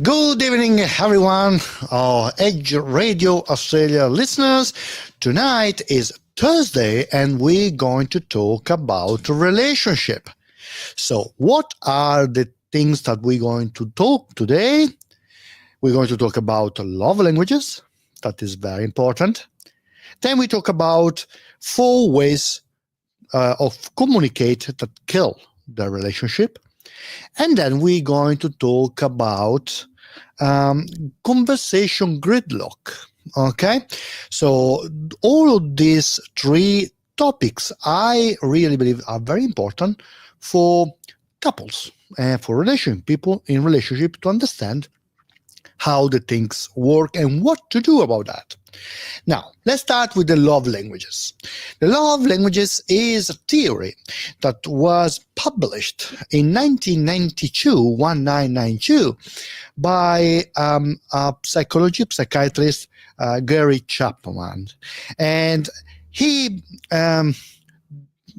Good evening, everyone, our Edge Radio Australia listeners. Tonight is Thursday, and we're going to talk about relationship. So, what are the things that we're going to talk today? We're going to talk about love languages. That is very important. Then we talk about 4 ways of communicate that kill the relationship. And then we're going to talk about conversation gridlock. Okay, so all of these 3 topics I really believe are very important for couples and for people in relationship to understand how the things work and what to do about that. Now, let's start with the love languages. The love languages is a theory that was published in 1992 by a psychiatrist, Gary Chapman. And he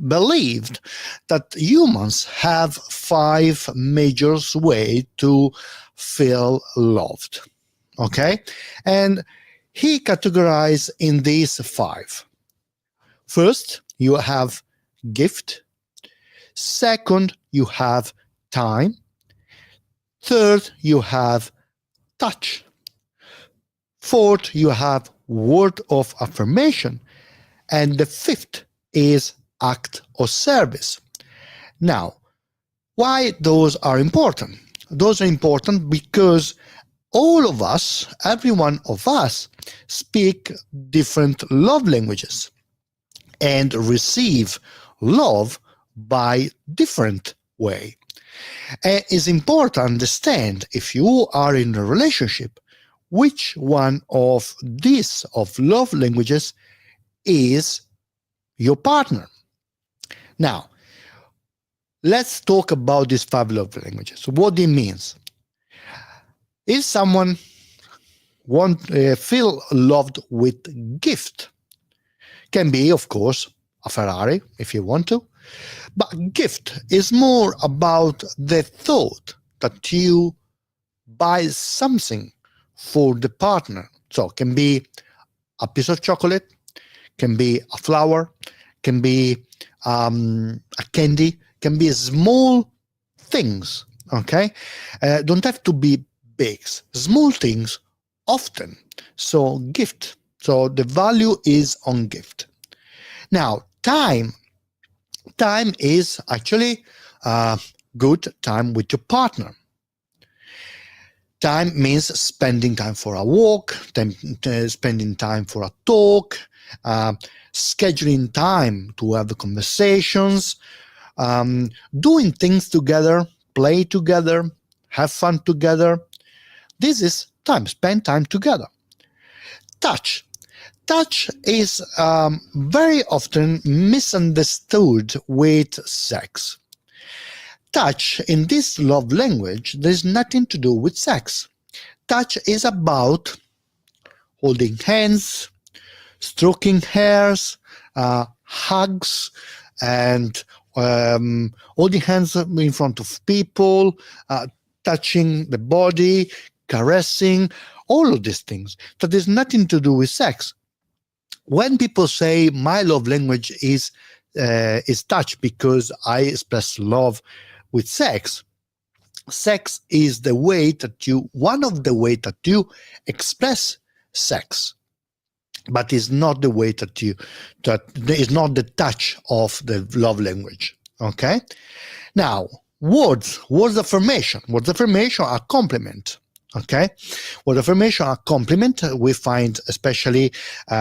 believed that humans have 5 major ways to feel loved. Okay? And he categorized in these 5. First, you have gift. Second, you have time. Third, you have touch. Fourth, you have word of affirmation. And the 5th is act of service. Now, why those are important? Those are important because all of us, every one of us, speak different love languages and receive love by different way. And it's important to understand, if you are in a relationship, which one of these of love languages is your partner. Now, let's talk about these 5 love languages. What it means. If someone feel loved with gift, can be, of course, a Ferrari if you want to, but gift is more about the thought that you buy something for the partner. So it can be a piece of chocolate, can be a flower, can be a candy, can be small things. Okay, don't have to be big, small things often. So gift. So the value is on gift. Now, time is actually good time with your partner. Time means spending time for a walk, spending time for a talk, scheduling time to have the conversations, doing things together, play together, have fun together. This is time, spend time together. Touch. Touch is very often misunderstood with sex. Touch in this love language, there's nothing to do with sex. Touch is about holding hands, stroking hairs, hugs, and holding hands in front of people, touching the body, caressing, all of these things. That has nothing to do with sex. When people say my love language is touch because I express love with sex, sex is the way that one of the way that you express sex, but is not the way that is not the touch of the love language. Okay. Now, words affirmation. Words affirmation are compliment. Okay, word affirmation are compliment. We find especially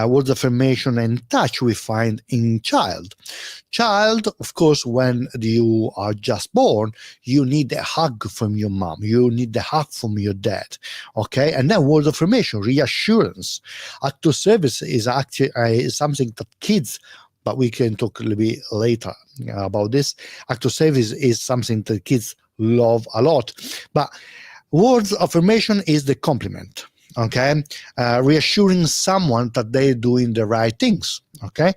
words affirmation and touch we find in child. Child, of course, when you are just born, you need a hug from your mom. You need a hug from your dad. Okay, and then word affirmation, reassurance. Act of service is actually something that kids. But we can talk a little bit later about this. Act of service is something that kids love a lot. But words of affirmation is the compliment, okay? Reassuring someone that they're doing the right things, Okay,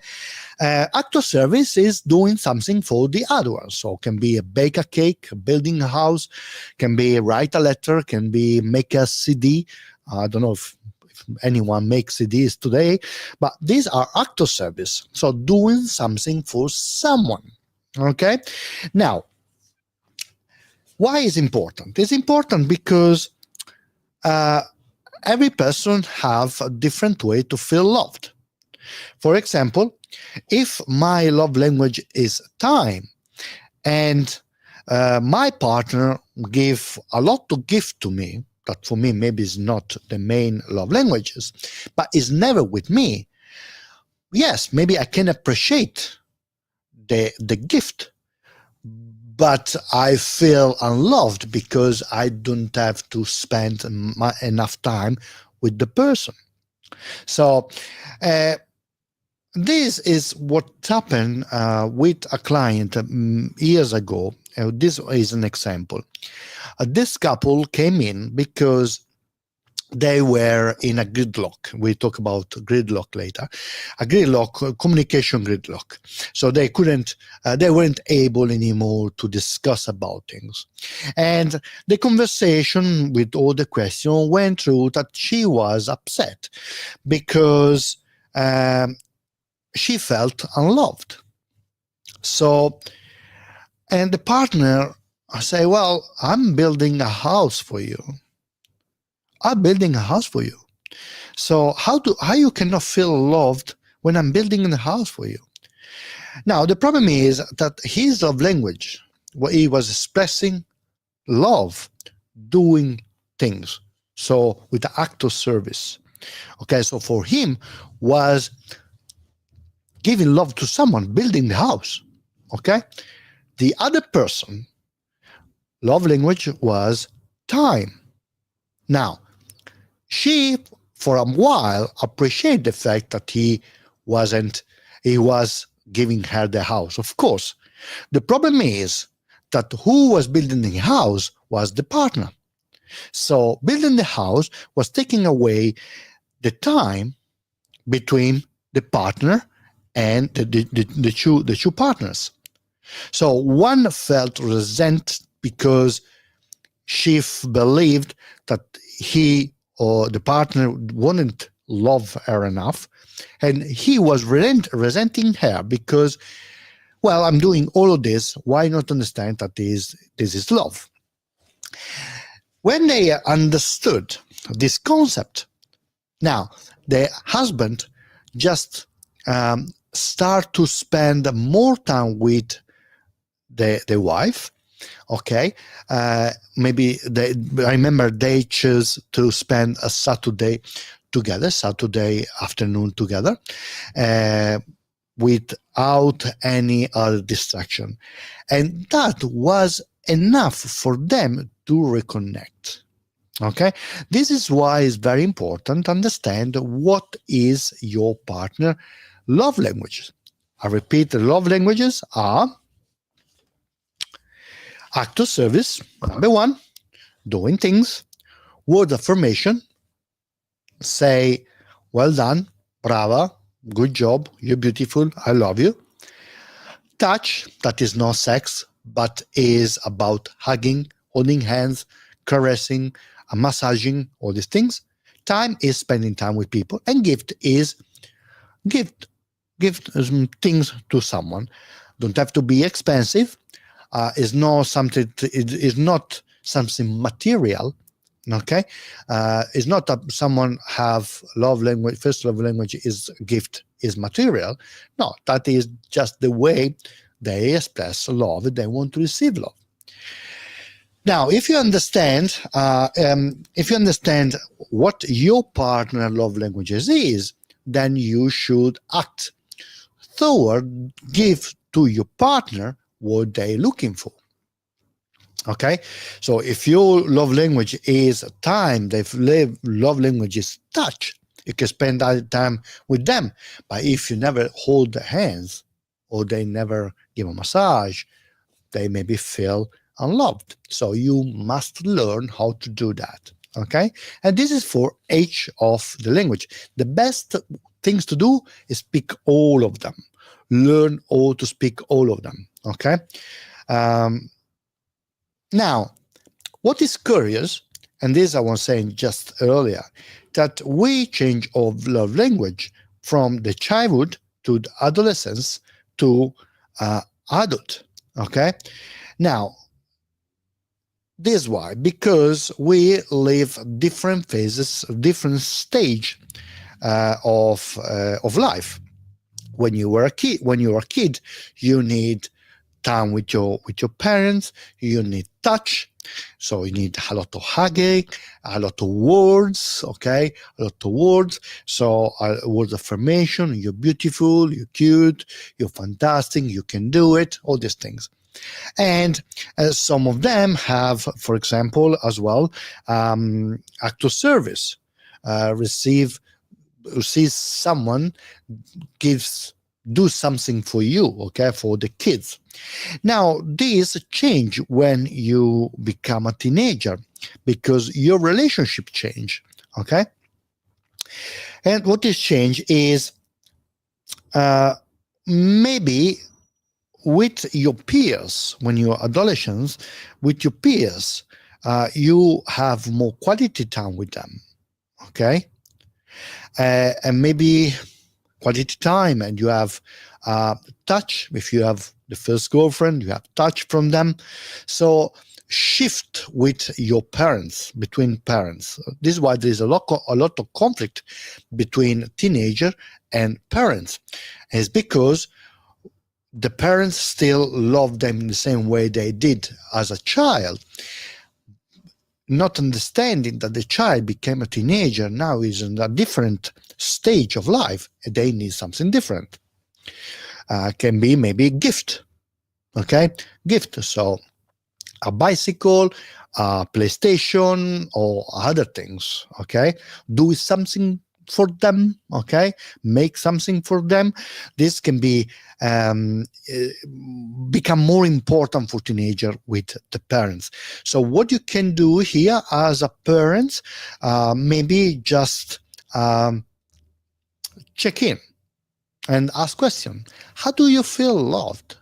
act of service is doing something for the other one. So can be a bake a cake, building a house, can be write a letter, can be make a CD. I don't know if anyone makes CDs today, but these are act of service. So doing something for someone. Okay, now why is important? It's important because uh, every person have a different way to feel loved. For example, if my love language is time and my partner give a lot to give to me, that for me maybe is not the main love languages, but is never with me, yes, maybe I can appreciate the gift, but I feel unloved because I don't have to spend enough time with the person. So uh, this is what happened with a client years ago. This is an example. This couple came in because they were in a gridlock. We talk about gridlock later. A gridlock, communication gridlock. So they couldn't, they weren't able anymore to discuss about things. And the conversation with all the questions went through that she was upset because she felt unloved. So, and the partner say, well, I'm building a house for you. I'm building a house for you. So how you cannot feel loved when I'm building a house for you? Now the problem is that his love language, what he was expressing love, doing things. So with the act of service. Okay, so for him was giving love to someone, building the house. Okay, the other person love language was time. Now she for a while appreciated the fact that he was giving her the house. Of course, the problem is that who was building the house was the partner. So building the house was taking away the time between the partner and the two partners. So one felt resent because she believed that he or the partner wouldn't love her enough, and he was resenting her because, well, I'm doing all of this. Why not understand that this is love? When they understood this concept, now the husband just start to spend more time with the wife. Okay, maybe I remember they chose to spend a Saturday together, Saturday afternoon together, without any other distraction, and that was enough for them to reconnect. Okay, this is why it's very important to understand what is your partner love languages. I repeat, the love languages are act of service, number one, doing things, word affirmation, say, well done, brava, good job, you're beautiful, I love you. Touch, that is not sex, but is about hugging, holding hands, caressing, massaging, all these things. Time is spending time with people, and gift is gift things to someone. Don't have to be expensive. Is not something. It is not something material. Okay, it's not that someone have love language. First love language is gift is material. No, that is just the way they express love. They want to receive love. Now, if you understand what your partner love languages is, then you should act toward give to your partner what they're looking for. Okay, so if your love language is time, their love language is touch, you can spend that time with them. But if you never hold their hands or they never give a massage, they maybe feel unloved. So you must learn how to do that. Okay, and this is for each of the language. The best things to do is speak all of them. Learn how to speak all of them. Okay. Um, Now, what is curious, and this I was saying just earlier, that we change our love language from the childhood to the adolescence to adult. Okay. Now, this is why, because we live different phases, different stage of life. When you were a kid, you need time with your parents. You need touch, so you need a lot of hugging, a lot of words. Okay, a lot of words. So words of affirmation. You're beautiful. You're cute. You're fantastic. You can do it. All these things. And some of them have, for example, as well, act of service. Receive someone do something for you, okay, for the kids. Now, this change when you become a teenager because your relationship change, okay? And what is change is maybe with your peers, when you're adolescents, with your peers, you have more quality time with them, okay? And maybe quality time, and you have touch. If you have the first girlfriend, you have touch from them. So shift with your parents, between parents. This is why there is a lot of conflict between teenager and parents. It's because the parents still love them in the same way they did as a child, not understanding that the child became a teenager, now is in a different stage of life, and they need something different. Can be maybe a gift, okay? Gift, so a bicycle, a PlayStation, or other things, okay? Do something for them, okay? Make something for them. This can be become more important for teenager with the parents. So what you can do here as a parent, maybe just check in and ask question. How do you feel loved?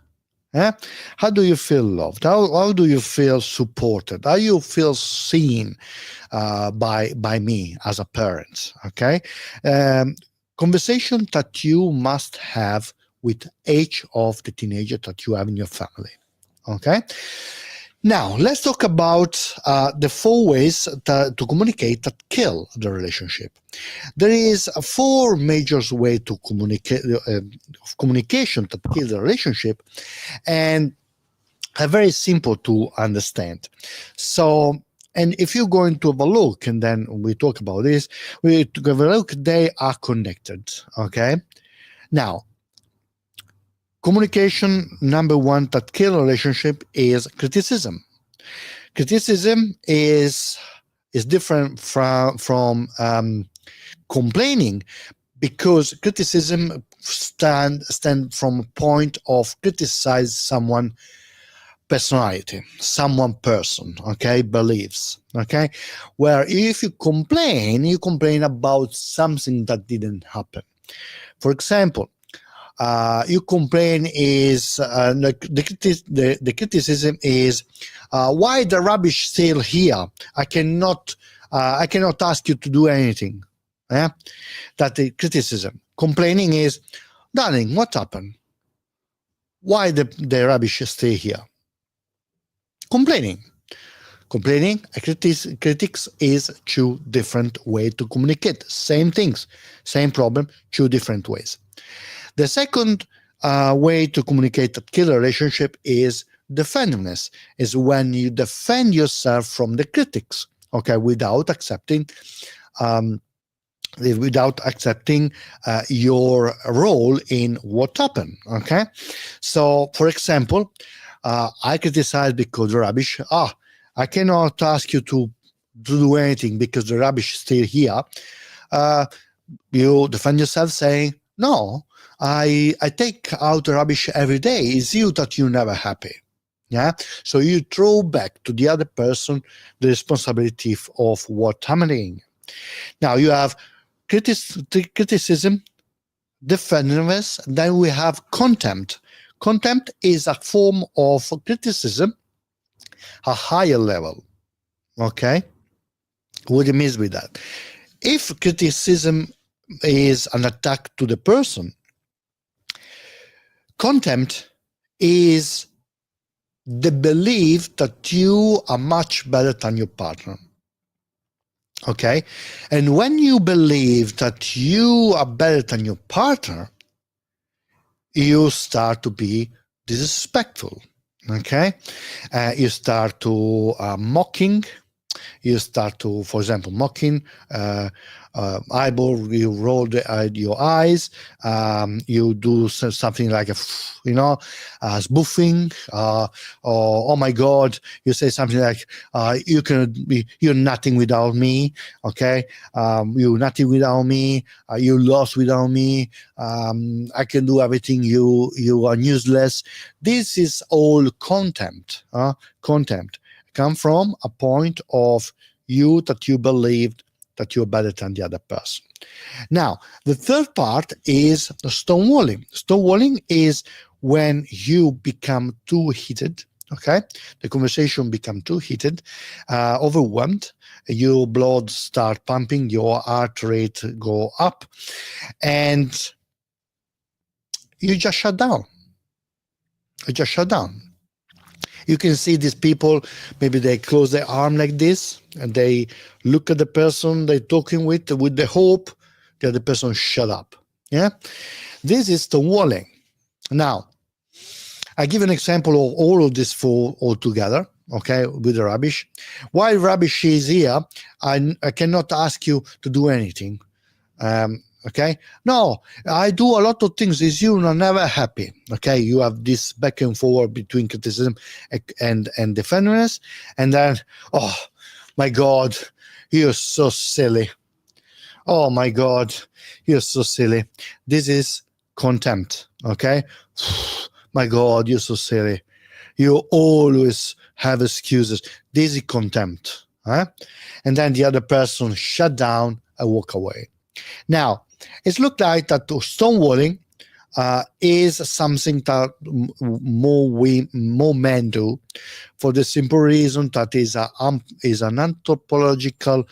How do you feel loved? How do you feel supported? How you feel seen by me as a parent? Okay, conversation that you must have with each of the teenager that you have in your family. Okay. Now let's talk about the 4 ways to communicate that kill the relationship. There is 4 major ways to communicate communication that kill the relationship, and are very simple to understand. So, and if you're going to have a look, and then we talk about this, we to have a look, they are connected. Okay. Now, communication number 1 that kill a relationship is criticism. Criticism is different from complaining, because criticism stand from a point of criticize someone personality, someone person, okay, beliefs, okay, where if you complain about something that didn't happen. For example, you complain is like the criticism is why the rubbish still here? I cannot ask you to do anything. Yeah, that the criticism. Complaining is, darling, what happened? Why the rubbish stay here? Complaining. Complaining, critics is 2 different ways to communicate. Same things, same problem, 2 different ways. The second way to communicate that kill a relationship is defensiveness, is when you defend yourself from the critics, okay, without accepting your role in what happened, okay? So, for example, I criticize because the rubbish, I cannot ask you to do anything because the rubbish is still here. You defend yourself saying, no, I take out the rubbish every day. It's you that you're never happy. Yeah. So you throw back to the other person the responsibility of what's happening. Now you have criticism defensiveness, then we have contempt. Contempt is a form of criticism, a higher level. Okay? What do you mean with that? If criticism is an attack to the person, contempt is the belief that you are much better than your partner. Okay? And when you believe that you are better than your partner, you start to be disrespectful. Okay? You start to mocking. You start to, for example, mocking, eyeball, you roll your eyes, you do something like spoofing, or oh my God, you say something like, you're nothing without me, okay? You're nothing without me, you lost without me, I can do everything, you are useless. This is all contempt, contempt. Come from a point of you that you believed that you're better than the other person. Now, the third part is stonewalling. Stonewalling is when you become too heated, okay? The conversation become too heated, overwhelmed, your blood start pumping, your heart rate go up, and you just shut down. You just shut down. You can see these people, maybe they close their arm like this, and they look at the person they're talking with the hope that the person shut up. Yeah, this is stonewalling. Now, I give an example of all of this four altogether, okay, with the rubbish. While rubbish is here, I cannot ask you to do anything. Okay, no, I do a lot of things is you are never happy. Okay, you have this back and forward between criticism and defensiveness, and then, oh my God, you're so silly. Oh my God, you're so silly. This is contempt. Okay, my God, you're so silly. You always have excuses. This is contempt. Huh? And then the other person shut down and walk away. Now, it's looked like that stonewalling is something that more men do, for the simple reason that is an anthropological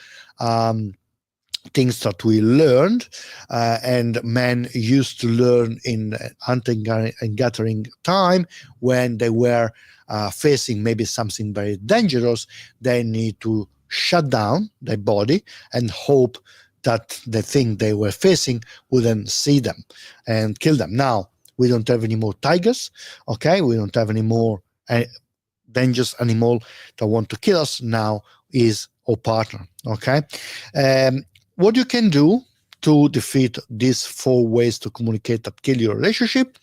things that we learned, and men used to learn in hunting and gathering time when they were facing maybe something very dangerous. They need to shut down their body and hope that the thing they were facing wouldn't see them and kill them. Now, we don't have any more tigers, okay? We don't have any more dangerous animal that want to kill us. Now is our partner, okay? What you can do to defeat these four ways to communicate that kill your relationship: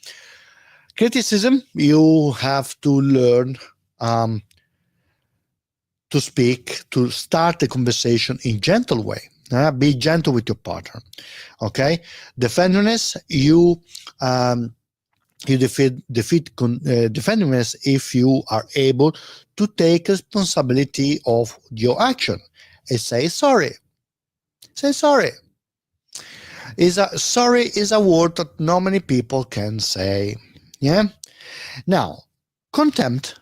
criticism, you have to learn to speak, to start the conversation in gentle way. Be gentle with your partner, okay? Defensiveness, you defeat defensiveness if you are able to take responsibility of your action and say sorry. Say sorry. Sorry is a word that not many people can say. Yeah. Now, contempt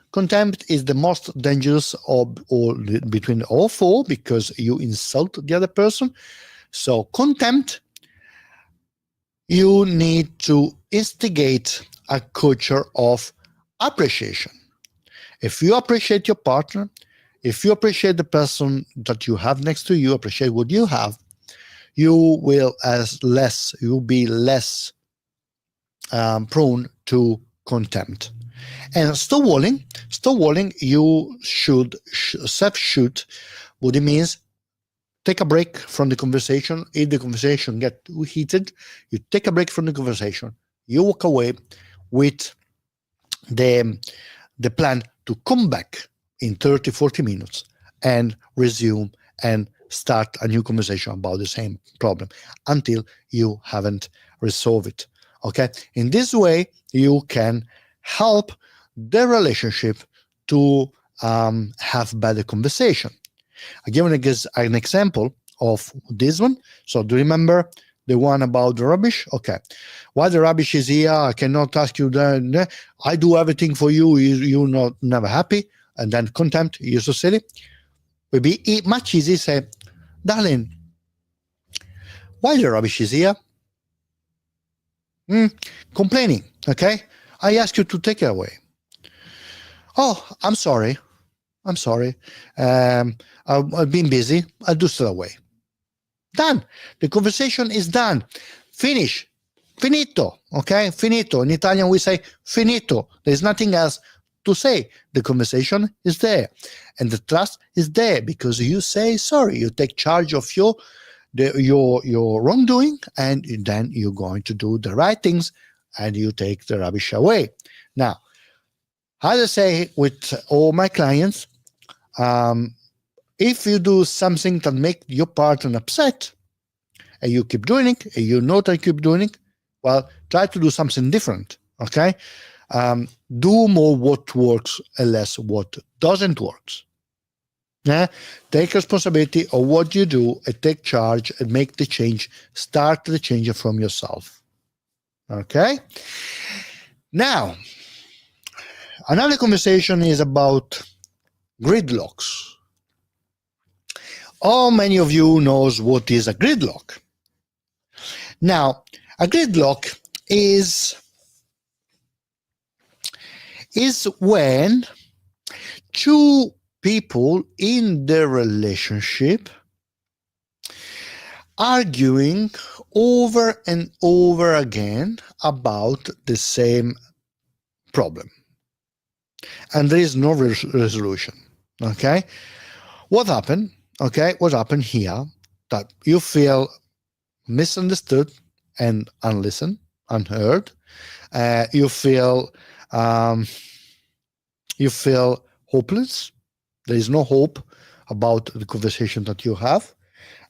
is the most dangerous of all between all four, because you insult the other person. So contempt, you need to instigate a culture of appreciation. If you appreciate your partner, if you appreciate the person that you have next to you, appreciate what you have, you will be less prone to contempt. And stonewalling, you should self-shoot. What it means, take a break from the conversation. If the conversation gets too heated, you take a break from the conversation. You walk away with the plan to come back in 30, 40 minutes and resume and start a new conversation about the same problem until you haven't resolved it. Okay? In this way, you can help the relationship to have better conversation. I give an example of this one. So do you remember The one about the rubbish? Okay. While the rubbish is here, I cannot ask you that. I do everything for you. You're not never happy. And then contempt, you're so silly. Would be much easier to say, darling, why the rubbish is here? Complaining, okay? I ask you to take it away. Oh, I'm sorry. I'm sorry. I've been busy. I'll do it away. Done. The conversation is done. Finish. Finito. Okay? Finito. In Italian, we say finito. There's nothing else to say. The conversation is there. And the trust is there because you say sorry. You take charge of your wrongdoing, and then you're going to do the right things, and you take the rubbish away. Now, as I say with all my clients, if you do something that makes your partner upset, and you keep doing it, and you know that you keep doing it, well, try to do something different, okay? Do more what works and less what doesn't work. Yeah? Take responsibility of what you do and take charge and make the change. Start the change from yourself. Okay? Now, another conversation is about gridlocks. How many of you knows what is a gridlock? Now, a gridlock is when two people in the relationship arguing over and over again about the same problem, and there is no resolution. Okay, what happened? Okay, what happened here? That you feel misunderstood and unlistened, unheard. You feel hopeless. There is no hope about the conversation that you have,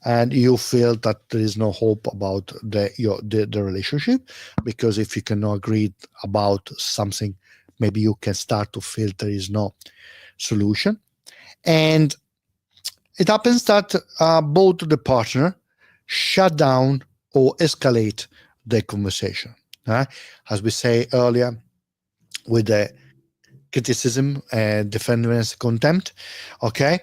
and you feel that there is no hope about the relationship, because if you cannot agree about something, maybe you can start to feel there is no solution. And it happens that both the partner shut down or escalate the conversation. As we say earlier, with the criticism and defensiveness, contempt. Okay,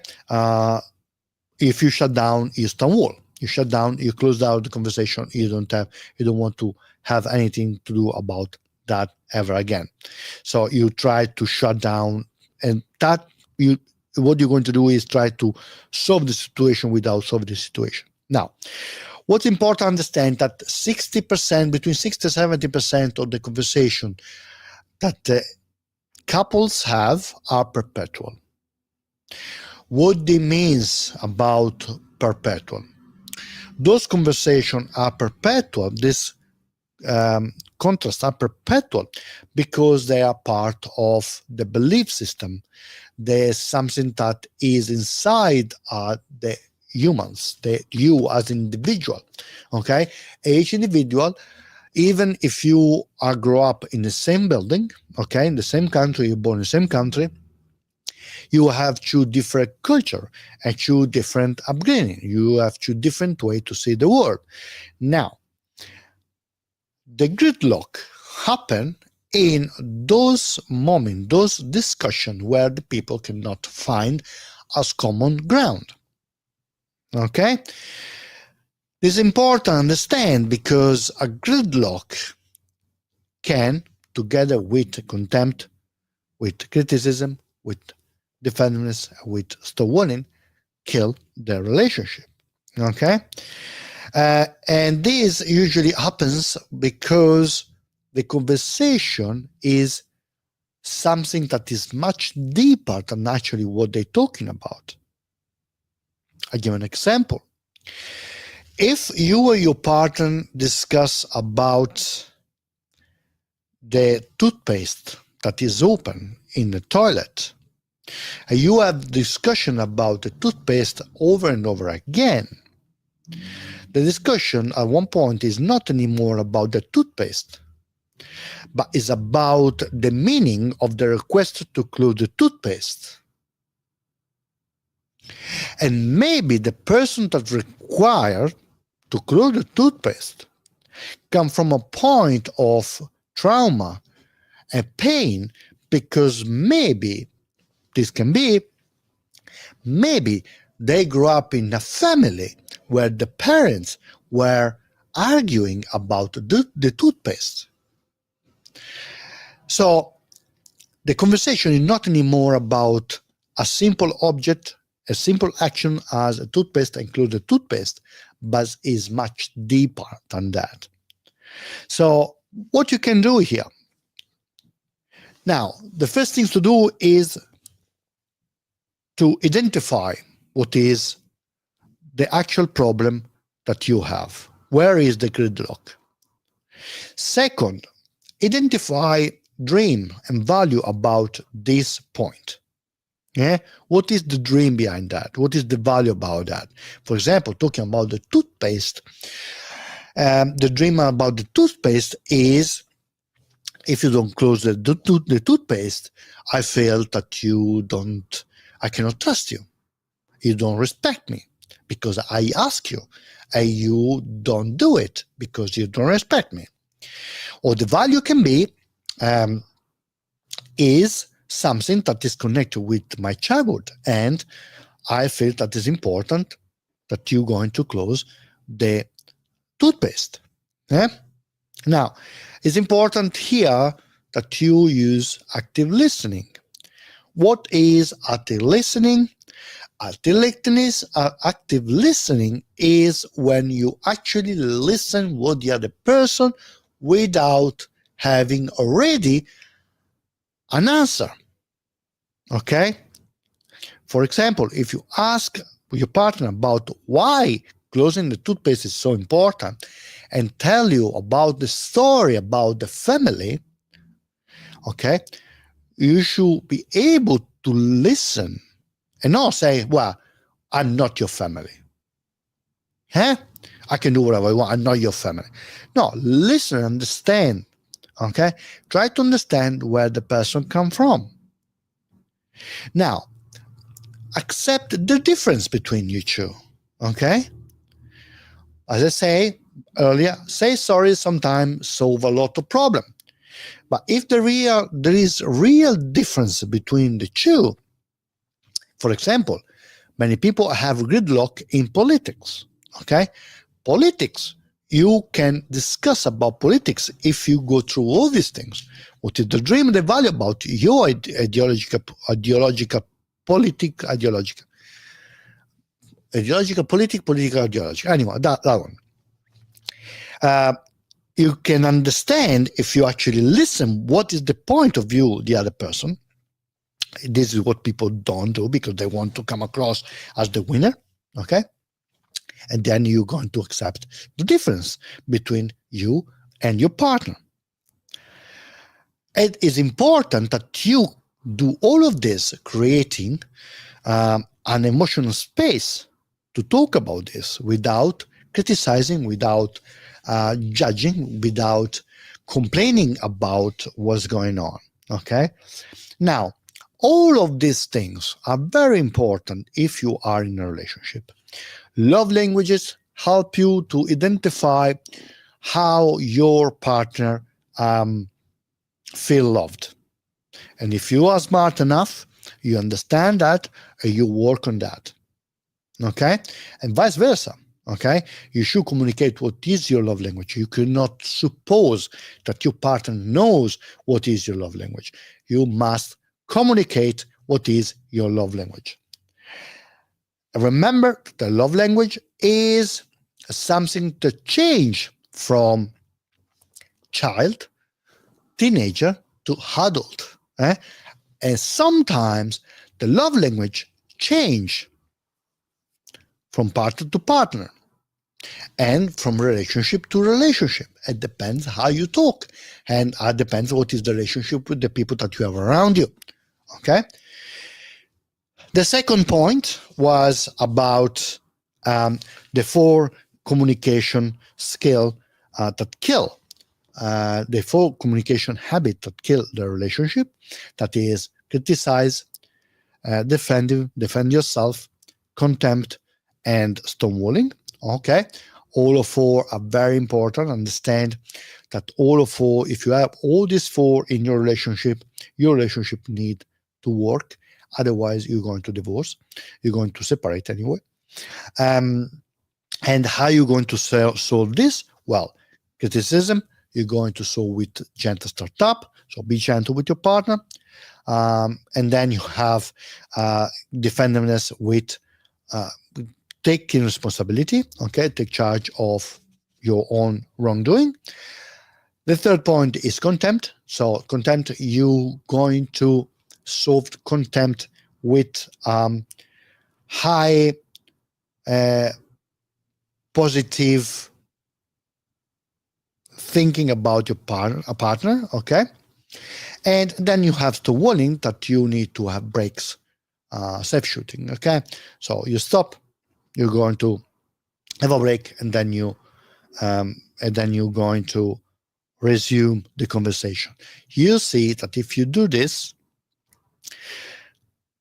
if you shut down, you stonewall. You shut down, you close down the conversation. You don't want to have anything to do about that ever again. So you try to shut down, and what you're going to do is try to solve the situation without solving the situation. Now, what's important to understand that 60%, between 60 and 70% of the conversation that couples have are perpetual. What it means about perpetual? Those conversations are perpetual. This contrasts are perpetual because they are part of the belief system. There's something that is inside the humans, you as individual. Okay, each individual, even if you grow up in the same building, okay, in the same country, you're born in the same country, you have two different culture and two different upbringing. You have two different way to see the world. Now, the gridlock happen in those moments, those discussions where the people cannot find as common ground. Okay? This is important to understand because a gridlock can, together with contempt, with criticism, with defensiveness, with stonewalling, kill the relationship. Okay? And this usually happens because the conversation is something that is much deeper than actually what they're talking about. I'll give an example. If you or your partner discuss about the toothpaste that is open in the toilet, and you have discussion about the toothpaste over and over again, the discussion at one point is not anymore about the toothpaste, but is about the meaning of the request to close the toothpaste. And maybe the person that required to close the toothpaste come from a point of trauma and pain, because maybe this can be, maybe they grew up in a family where the parents were arguing about the toothpaste. So the conversation is not anymore about a simple object, a simple action as a toothpaste includes a toothpaste, but is much deeper than that. So what you can do here? Now, the first thing to do is to identify what is the actual problem that you have. Where is the gridlock? Second, identify dream and value about this point. Yeah, what is the dream behind that? What is the value about that? For example, talking about the toothpaste, the dream about the toothpaste is, if you don't close the toothpaste, I feel that I cannot trust you. You don't respect me because I ask you, and you don't do it because you don't respect me. Or the value can be, is something that is connected with my childhood, and I feel that it's important that you're going to close the toothpaste. Yeah? Now, it's important here that you use active listening. What is active listening? Active listening is when you actually listen what the other person without having already an answer. Okay? For example, if you ask your partner about why closing the toothpaste is so important and tell you about the story about the family, okay, you should be able to listen and not say, well, I'm not your family. Huh? I can do whatever I want. I'm not your family. No, listen, understand. Okay? Try to understand where the person comes from. Now, accept the difference between you two. Okay? As I say earlier, say sorry sometimes solve a lot of problem. But if there is real difference between the two, for example, many people have gridlock in politics. Okay? Politics, you can discuss about politics if you go through all these things. What is the dream and the value about your ideological, political, ideological. Anyway, that one. You can understand if you actually listen what is the point of view of the other person. This is what people don't do because they want to come across as the winner. Okay? And then you're going to accept the difference between you and your partner. It is important that you do all of this, creating an emotional space to talk about this without criticizing, without judging, without complaining about what's going on. Okay? Now, all of these things are very important if you are in a relationship. Love languages help you to identify how your partner feel loved. And if you are smart enough, you understand that and you work on that. Okay? And vice versa. Okay? You should communicate what is your love language. You cannot suppose that your partner knows what is your love language. You must communicate what is your love language. Remember, the love language is something to change from child, teenager to adult. And sometimes the love language change from partner to partner and from relationship to relationship. It depends how you talk, and it depends what is the relationship with the people that you have around you. Okay? The second point was about the 4 communication skills that kill, the 4 communication habits that kill the relationship. That is criticize, defend yourself, contempt, and stonewalling. Okay, All of four are very important. Understand that all of four, if you have all these four in your relationship need to work. Otherwise, you're going to divorce. You're going to separate anyway. Um, and how are you going to solve this? Well, criticism, you're going to solve with gentle startup. So be gentle with your partner. And then you have defensiveness with taking responsibility, okay, take charge of your own wrongdoing. The third point is contempt. So contempt, you going to solve contempt with high positive thinking about your partner, okay? And then you have to warning that you need to have breaks, safe shooting, okay? So you stop, you're going to have a break, and then you're going to resume the conversation. You see that if you do this,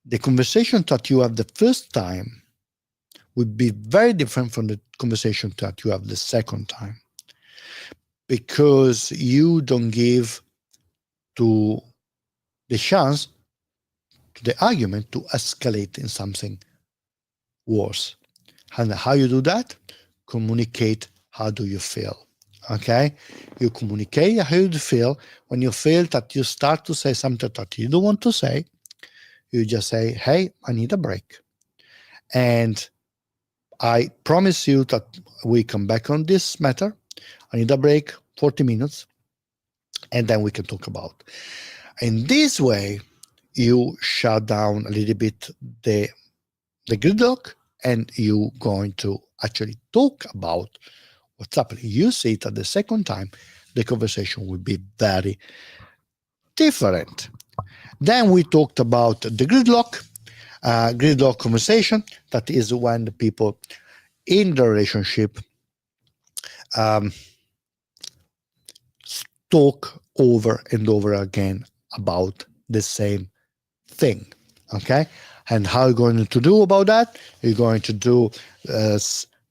the conversation that you have the first time would be very different from the conversation that you have the second time, because you don't give to the chance to the argument to escalate in something worse. And how you do that? Communicate. How do you feel? Okay, you communicate how you feel. When you feel that you start to say something that you don't want to say, you just say, hey, I need a break. And I promise you that we come back on this matter. I need a break, 40 minutes, and then we can talk about. In this way, you shut down a little bit the gridlock, and you going to actually talk about what's happening. You see that the second time, the conversation will be very different. Then we talked about the gridlock conversation. That is when the people in the relationship talk over and over again about the same thing. Okay, and how are you going to do about that? You're going to do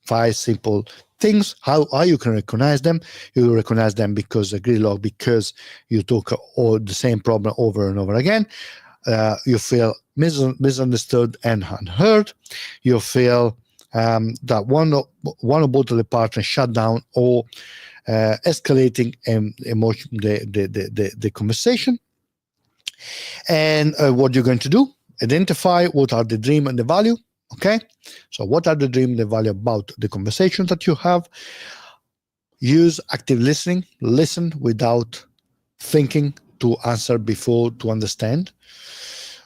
5 simple things. How you can recognize them? You recognize them because the gridlock, because you talk all the same problem over and over again. You feel misunderstood and unheard. You feel that one or both of the partners shut down or escalating emotion the conversation. And what you're going to do? Identify what are the dream and the value. Okay, so what are the dream and the value about the conversation that you have? Use active listening. Listen without thinking to answer before to understand.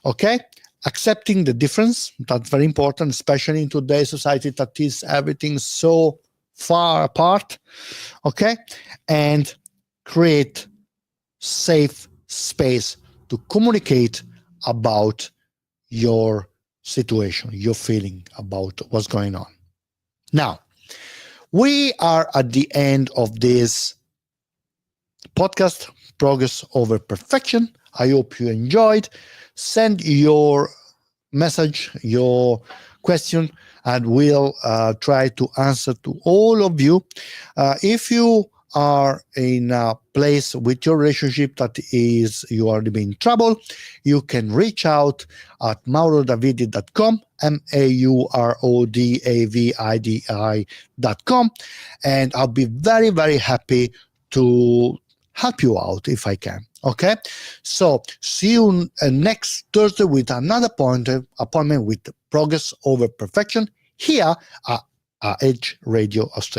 Okay, accepting the difference. That's very important, especially in today's society that is everything so far apart. Okay, and create safe space to communicate about your situation, your feeling about what's going on. Now, we are at the end of this podcast, Progress Over Perfection. I hope you enjoyed. Send your message, your question, and we'll try to answer to all of you. If you are in a place with your relationship that is you are in trouble, you can reach out at maurodavidi.com, maurodavidi.com, and I'll be very, very happy to help you out if I can. Okay, so see you next Thursday with another appointment with Progress Over Perfection here at Edge Radio Australia.